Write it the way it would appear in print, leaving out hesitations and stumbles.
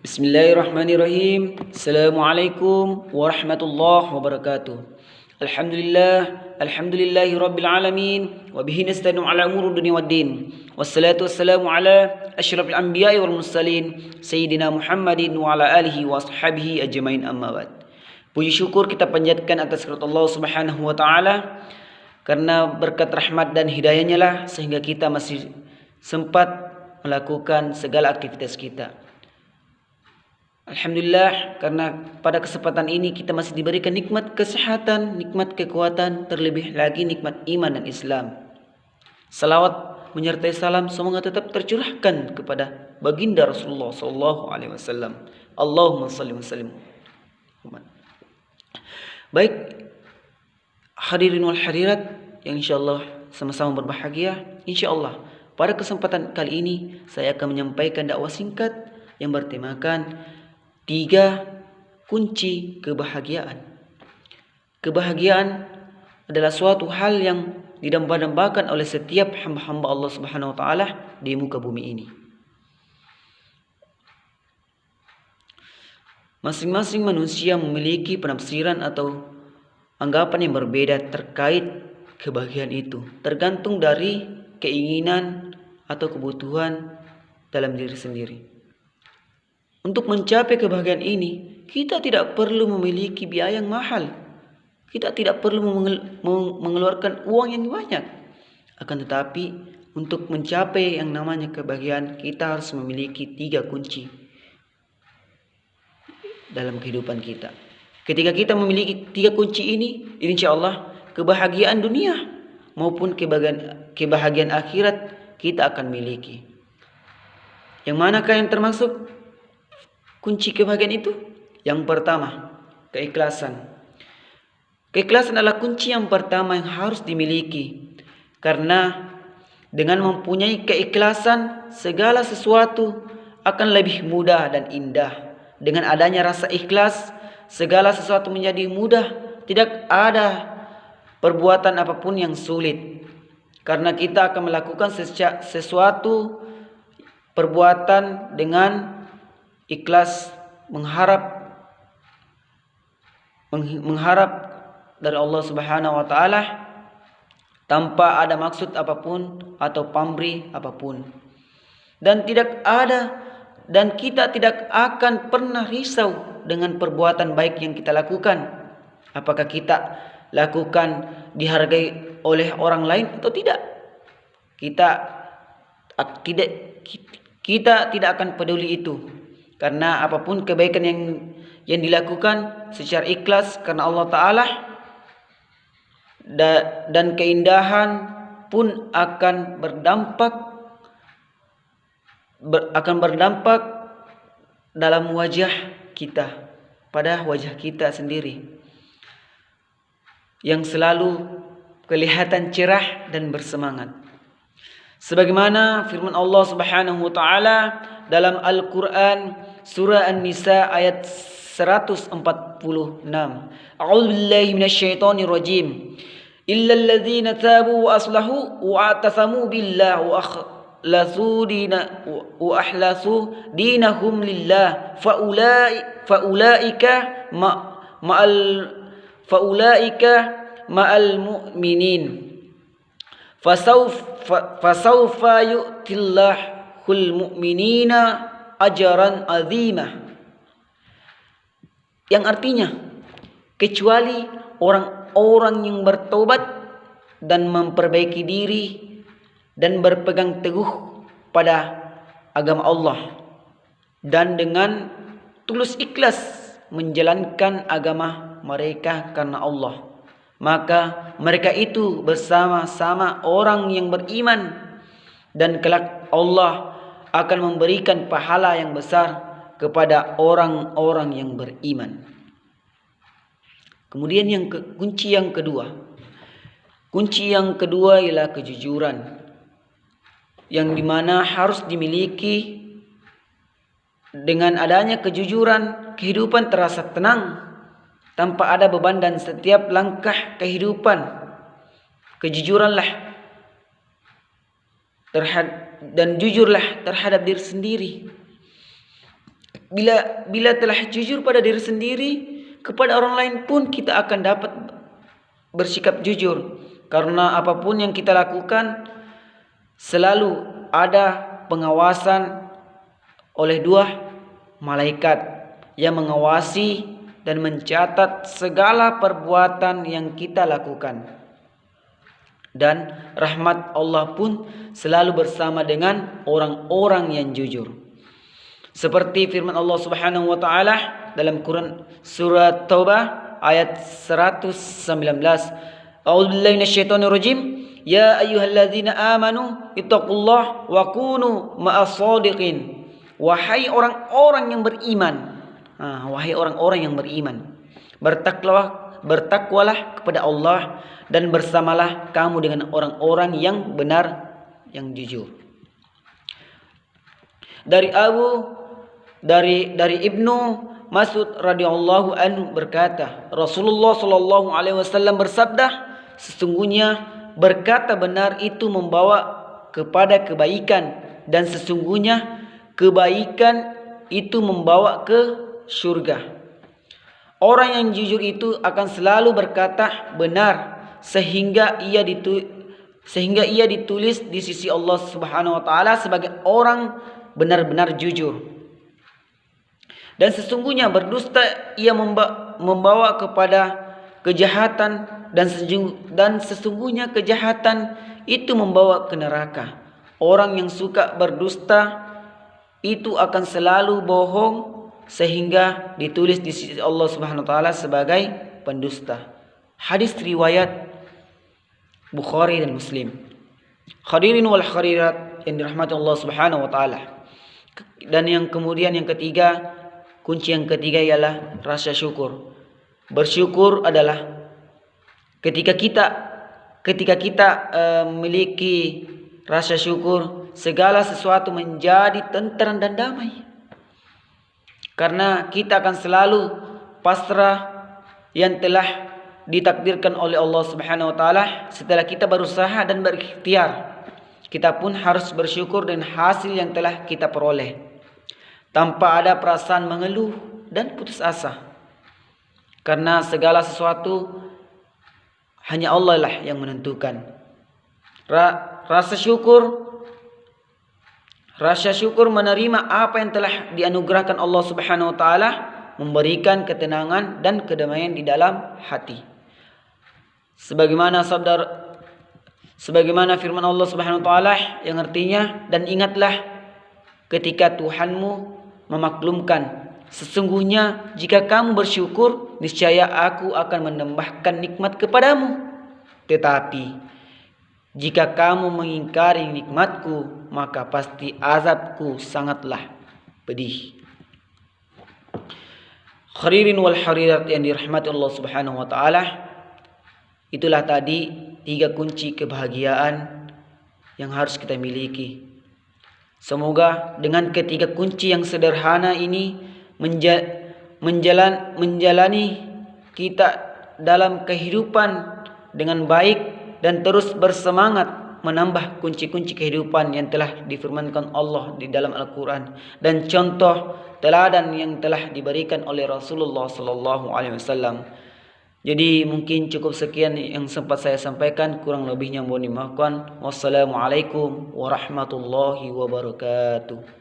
Bismillahirrahmanirrahim. Assalamualaikum warahmatullahi wabarakatuh. Alhamdulillahi rabbil alamin wa bihi nasta'inu ala umuri dunya waddin. Wassalatu wassalamu ala asyrafil anbiya'i wal mursalin sayyidina Muhammadin wa ala alihi wa ashabihi ajmain, amma ba'd. Puji syukur kita panjatkan atas kehadirat Allah Subhanahu wa taala, karena berkat rahmat dan hidayahnya lah sehingga kita masih sempat melakukan segala aktivitas kita. Alhamdulillah, karena pada kesempatan ini kita masih diberikan nikmat kesehatan, nikmat kekuatan, terlebih lagi nikmat iman dan Islam. Salawat menyertai salam semoga tetap tercurahkan kepada baginda Rasulullah sallallahu alaihi wasallam. Allahumma shalli wa sallim. Baik, hadirin wal hadirat yang insyaallah sama-sama berbahagia. Insyaallah pada kesempatan kali ini saya akan menyampaikan dakwah singkat yang bertemakan 3 kunci kebahagiaan. Kebahagiaan adalah suatu hal yang didamba-dambakan oleh setiap hamba-hamba Allah Subhanahu wa taala di muka bumi ini. Masing-masing manusia memiliki penafsiran atau anggapan yang berbeda terkait kebahagiaan itu, tergantung dari keinginan atau kebutuhan dalam diri sendiri. Untuk mencapai kebahagiaan ini, kita tidak perlu memiliki biaya yang mahal. Kita tidak perlu mengeluarkan uang yang banyak. Akan tetapi, untuk mencapai yang namanya kebahagiaan, kita harus memiliki 3 kunci dalam kehidupan kita. Ketika kita memiliki 3 kunci ini, insya Allah kebahagiaan dunia maupun kebahagiaan akhirat kita akan miliki. Yang manakah yang termasuk kunci kebahagiaan itu? Yang pertama, keikhlasan. Keikhlasan adalah kunci yang pertama yang harus dimiliki. Karena dengan mempunyai keikhlasan, segala sesuatu akan lebih mudah dan indah. Dengan adanya rasa ikhlas, segala sesuatu menjadi mudah. Tidak ada perbuatan apapun yang sulit. Karena kita akan melakukan sesuatu perbuatan dengan ikhlas, mengharap dari Allah Subhanahu wa taala tanpa ada maksud apapun atau pamrih apapun. Dan kita tidak akan pernah risau dengan perbuatan baik yang kita lakukan. Apakah kita lakukan dihargai oleh orang lain atau tidak? Kita tidak akan peduli itu. Karena apapun kebaikan yang dilakukan secara ikhlas karena Allah Ta'ala, dan keindahan pun akan berdampak dalam wajah kita, pada wajah kita sendiri yang selalu kelihatan cerah dan bersemangat. Sebagaimana firman Allah Subhanahu wa taala dalam Al-Qur'an surah An-Nisa ayat 146. A'udzubillahi minasyaitonir rajim. Illal ladzina tabu wa aslahu wa atasamu billahi wa akhlasu dinahum lillah faulaika ma'al mu'minin. Fasawfa yu'tillahul mu'minina ajaran azimah. Yang artinya, kecuali orang-orang yang bertobat dan memperbaiki diri dan berpegang teguh pada agama Allah dan dengan tulus ikhlas menjalankan agama mereka karena Allah, maka mereka itu bersama-sama orang yang beriman, dan kelak Allah akan memberikan pahala yang besar kepada orang-orang yang beriman. Kemudian kunci yang kedua ialah kejujuran, yang dimana harus dimiliki. Dengan adanya kejujuran, kehidupan terasa tenang tanpa ada beban dan setiap langkah kehidupan. Kejujuranlah dan jujurlah terhadap diri sendiri. bila telah jujur pada diri sendiri, kepada orang lain pun kita akan dapat bersikap jujur. Karena apapun yang kita lakukan selalu ada pengawasan oleh dua malaikat yang mengawasi dan mencatat segala perbuatan yang kita lakukan. Dan rahmat Allah pun selalu bersama dengan orang-orang yang jujur. Seperti firman Allah Subhanahu wa taala dalam Quran surat Taubah ayat 119. A'udzubillahi minasyaitonir rajim. Ya ayyuhalladzina amanu ittaqullaha wa kunu ma'as shadiqin. Wahai orang-orang yang beriman. Wahai orang-orang yang beriman, bertakwalah kepada Allah dan bersamalah kamu dengan orang-orang yang benar, yang jujur. Dari Ibnu Mas'ud radhiyallahu anhu berkata, Rasulullah sallallahu alaihi wasallam bersabda, sesungguhnya berkata benar itu membawa kepada kebaikan, dan sesungguhnya kebaikan itu membawa ke surga. Orang yang jujur itu akan selalu berkata benar sehingga ia ditulis di sisi Allah Subhanahu wa taala sebagai orang benar-benar jujur. Dan sesungguhnya berdusta ia membawa kepada kejahatan, dan sesungguhnya kejahatan itu membawa ke neraka. Orang yang suka berdusta itu akan selalu bohong sehingga ditulis di sisi Allah Subhanahu wa taala sebagai pendusta. Hadis riwayat Bukhari dan Muslim. Hadirin wal hadirat yang dirahmati Allah Subhanahu wa taala. Dan yang ketiga, kunci yang ketiga ialah rasa syukur. Bersyukur adalah ketika kita memiliki rasa syukur, segala sesuatu menjadi tentram dan damai. Karena kita akan selalu pasrah yang telah ditakdirkan oleh Allah Subhanahu wa taala. Setelah kita berusaha dan berikhtiar, kita pun harus bersyukur dengan hasil yang telah kita peroleh, tanpa ada perasaan mengeluh dan putus asa. Karena segala sesuatu hanya Allah lah yang menentukan. Rasa syukur menerima apa yang telah dianugerahkan Allah Subhanahu wa taala, memberikan ketenangan dan kedamaian di dalam hati. Sebagaimana firman Allah Subhanahu wa taala yang artinya, dan ingatlah ketika Tuhanmu memaklumkan, sesungguhnya jika kamu bersyukur, niscaya aku akan menambahkan nikmat kepadamu. Tetapi jika kamu mengingkari nikmatku, maka pasti azabku sangatlah pedih. Hadirin wal hadirat yang dirahmati Allah Subhanahu wa taala, itulah tadi 3 kunci kebahagiaan yang harus kita miliki. Semoga dengan ketiga kunci yang sederhana ini menjalani kita dalam kehidupan dengan baik, dan terus bersemangat menambah kunci-kunci kehidupan yang telah difirmankan Allah di dalam Al-Quran, dan contoh teladan yang telah diberikan oleh Rasulullah sallallahu alaihi wasallam. Jadi mungkin cukup sekian yang sempat saya sampaikan, kurang lebihnya mohon dimaafkan. Wassalamualaikum warahmatullahi wabarakatuh.